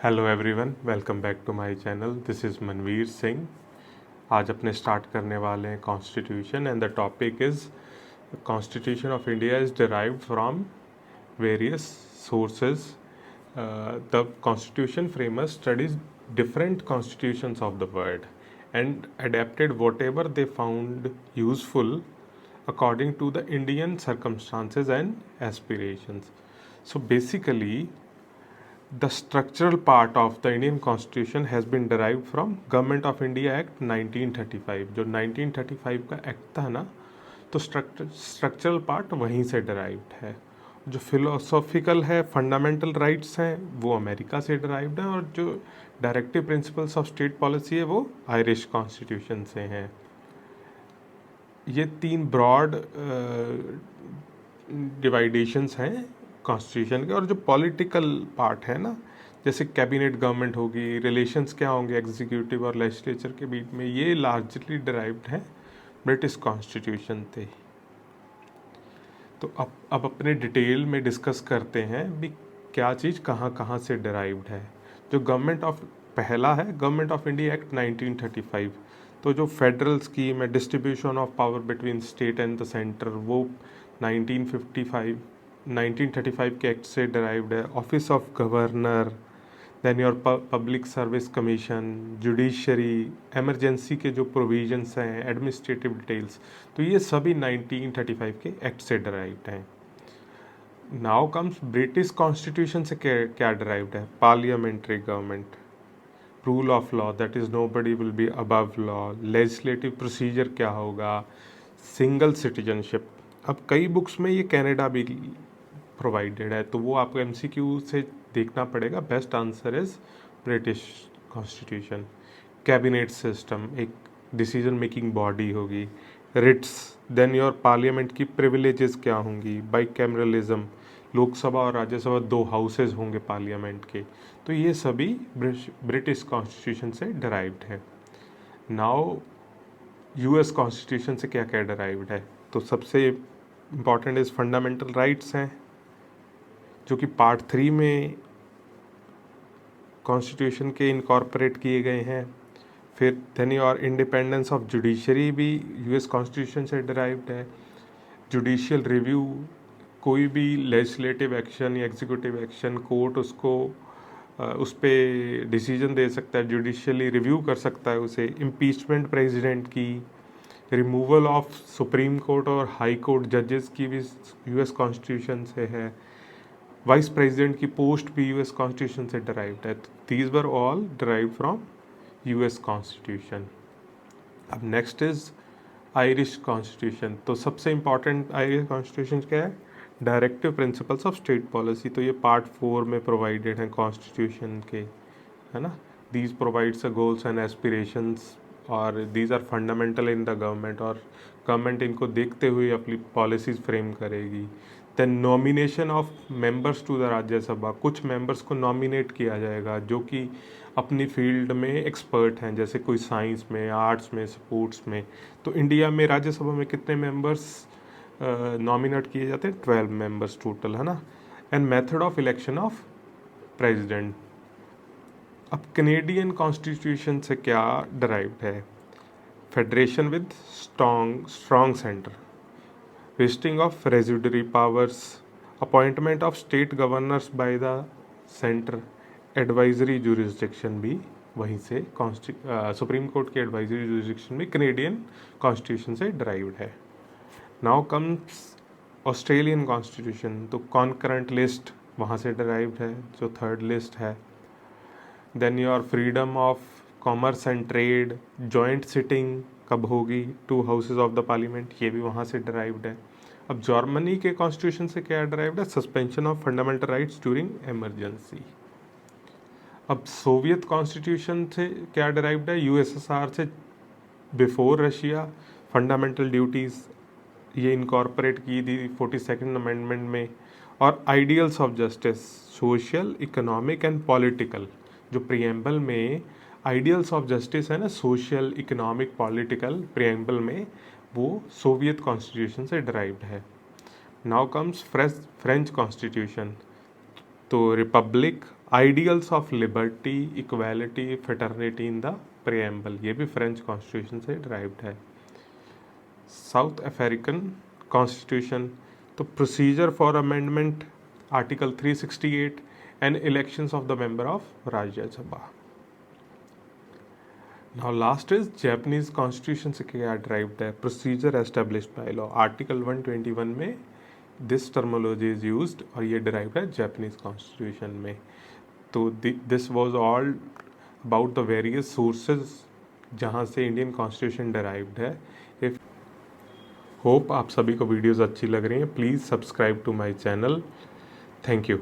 Hello everyone, welcome back to my channel. This is Manveer Singh. आज अपने start करने वाले हैं constitution and the topic is constitution of India is derived from various sources. The constitution framer studies different constitutions of the world and adapted whatever they found useful according to the Indian circumstances and aspirations. So basically, the structural part of the Indian Constitution has been derived from Government of India Act 1935। जो 1935 का act था ना, तो structural part वहीं से derived है। जो philosophical है, फंडामेंटल राइट्स हैं, वो अमेरिका से डराइव्ड है, और जो directive principles of state policy है वो आयरिश कॉन्स्टिट्यूशन से हैं। ये तीन ब्रॉड डिवाइडेशंस हैं कॉन्स्टिट्यूशन के। और जो पॉलिटिकल पार्ट है ना, जैसे कैबिनेट गवर्नमेंट होगी, रिलेशंस क्या होंगे एग्जीक्यूटिव और लेजिस्लेचर के बीच में, ये लार्जली डिराइव्ड है ब्रिटिश कॉन्स्टिट्यूशन से। तो अब अपने डिटेल में डिस्कस करते हैं भी क्या चीज़ कहाँ कहाँ से डिराइव्ड है। जो पहला है गवर्नमेंट ऑफ इंडिया एक्ट 1935। तो जो फेडरल स्कीम है, distribution of power between state and the centre, वो 1935 के एक्ट से डिराइव्ड है। Office of governor, then your public service commission, judiciary, emergency के जो प्रोविजंस हैं, एडमिनिस्ट्रेटिव डिटेल्स, तो ये सभी 1935 के एक्ट से डिराइव्ड हैं। नाउ कम्स ब्रिटिश कॉन्स्टिट्यूशन से क्या डिराइव्ड है। Parliamentary government, rule of law, that is nobody will be above law, legislative procedure क्या होगा, सिंगल सिटीजनशिप। अब कई बुक्स में ये कनाडा भी प्रोवाइडेड है, तो वो आपको एमसीक्यू से देखना पड़ेगा। Best answer is British constitution. Cabinet system, एक डिसीजन मेकिंग बॉडी होगी। रिट्स, देन योर पार्लियामेंट की प्रिविलेजेस क्या होंगी। बाइकैमरलिज्म, लोकसभा और राज्यसभा दो हाउसेज होंगे पार्लियामेंट के। तो ये सभी ब्रिटिश कॉन्स्टिट्यूशन से डिराइव्ड है। नाउ यूएस कॉन्स्टिट्यूशन से क्या क्या डिराइव्ड है। तो सबसे इम्पॉर्टेंट इज फंडामेंटल राइट्स हैं, जो कि पार्ट 3 में कॉन्स्टिट्यूशन के इनकॉर्पोरेट किए गए हैं। फिर देन और इंडिपेंडेंस ऑफ जुडिशरी भी यूएस कॉन्स्टिट्यूशन से डिराइव्ड है। जुडिशियल रिव्यू, कोई भी लेजिस्लेटिव एक्शन या एग्जीक्यूटिव एक्शन, कोर्ट उसको उस पर डिसीजन दे सकता है, जुडिशियली रिव्यू कर सकता है उसे। इम्पीचमेंट प्रेसिडेंट की, रिमूवल ऑफ सुप्रीम कोर्ट और हाई कोर्ट जजेस की भी यूएस कॉन्स्टिट्यूशन से है। वाइस प्रेसिडेंट की पोस्ट भी यूएस कॉन्स्टिट्यूशन से डिराइव्ड है। These were all derived from US constitution. अब नेक्स्ट इज आयरिश कॉन्स्टिट्यूशन। तो सबसे इम्पॉर्टेंट आयरिश कॉन्स्टिट्यूशन क्या है, directive principles of state policy. तो ये पार्ट 4 में प्रोवाइडेड हैं कॉन्स्टिट्यूशन के, है ना। These provides a goals and aspirations, और these are fundamental in the government, और गवर्नमेंट इनको देखते हुए अपनी पॉलिसीज फ्रेम करेगी। Then nomination of members to the Rajya Sabha, कुछ मेंबर्स को नॉमिनेट किया जाएगा जो कि अपनी फील्ड में एक्सपर्ट हैं, जैसे कोई साइंस में, आर्ट्स में, स्पोर्ट्स में। तो इंडिया में राज्यसभा में कितने मेंबर्स नॉमिनेट किए जाते हैं, 12 मेंबर्स टोटल, है ना। And method of election of president. अब कनेडियन कॉन्स्टिट्यूशन से क्या डिराइव्ड है, federation with strong centre, vesting of residuary powers, appointment of state governors by the centre, advisory jurisdiction भी वहीं से सुप्रीम कोर्ट की एडवाइजरी जुरिस्डिक्शन भी कनेडियन कॉन्स्टिट्यूशन से डिराइव्ड है। Now comes Australian constitution. तो कॉन्करेंट लिस्ट वहाँ से डिराइव्ड है, जो थर्ड लिस्ट है। Then your freedom of commerce and trade, joint sitting कब होगी, 2 हाउसेज ऑफ द पार्लियामेंट, ये भी वहाँ से डिराइव्ड है। अब जर्मनी के कॉन्स्टिट्यूशन से क्या डिराइव्ड है, suspension of fundamental rights during emergency. अब सोवियत कॉन्स्टिट्यूशन से क्या डिराइव्ड है, यूएसएसआर से बिफोर रशिया, फंडामेंटल ड्यूटीज़ ये इनकॉर्पोरेट की थी 42nd अमेंडमेंट में। और ideals of justice, social, economic and political, जो प्रियम्बल में आइडियल्स ऑफ जस्टिस है ना, सोशल, इकोनॉमिक, पॉलिटिकल, प्रियम्बल में, वो सोवियत कॉन्स्टिट्यूशन से डिराइव्ड है। Now comes French constitution. तो republic, ideals of liberty, equality, fraternity in the preamble, ये भी फ्रेंच कॉन्स्टिट्यूशन से ड्राइव्ड है। साउथ अफ्रीकन कॉन्स्टिट्यूशन, तो procedure for amendment article 368 and elections of the member of Rajya Sabha. Now last is Japanese constitution से क्या derived है, procedure established by law, article 121 में this terminology is used और ये derived है जापानीज कॉन्स्टिट्यूशन में। तो this was all about the various sources जहाँ से इंडियन कॉन्स्टिट्यूशन ड्राइव्ड है। इफ होप आप सभी को वीडियोस अच्छी लग रही हैं, please subscribe to my channel. Thank you.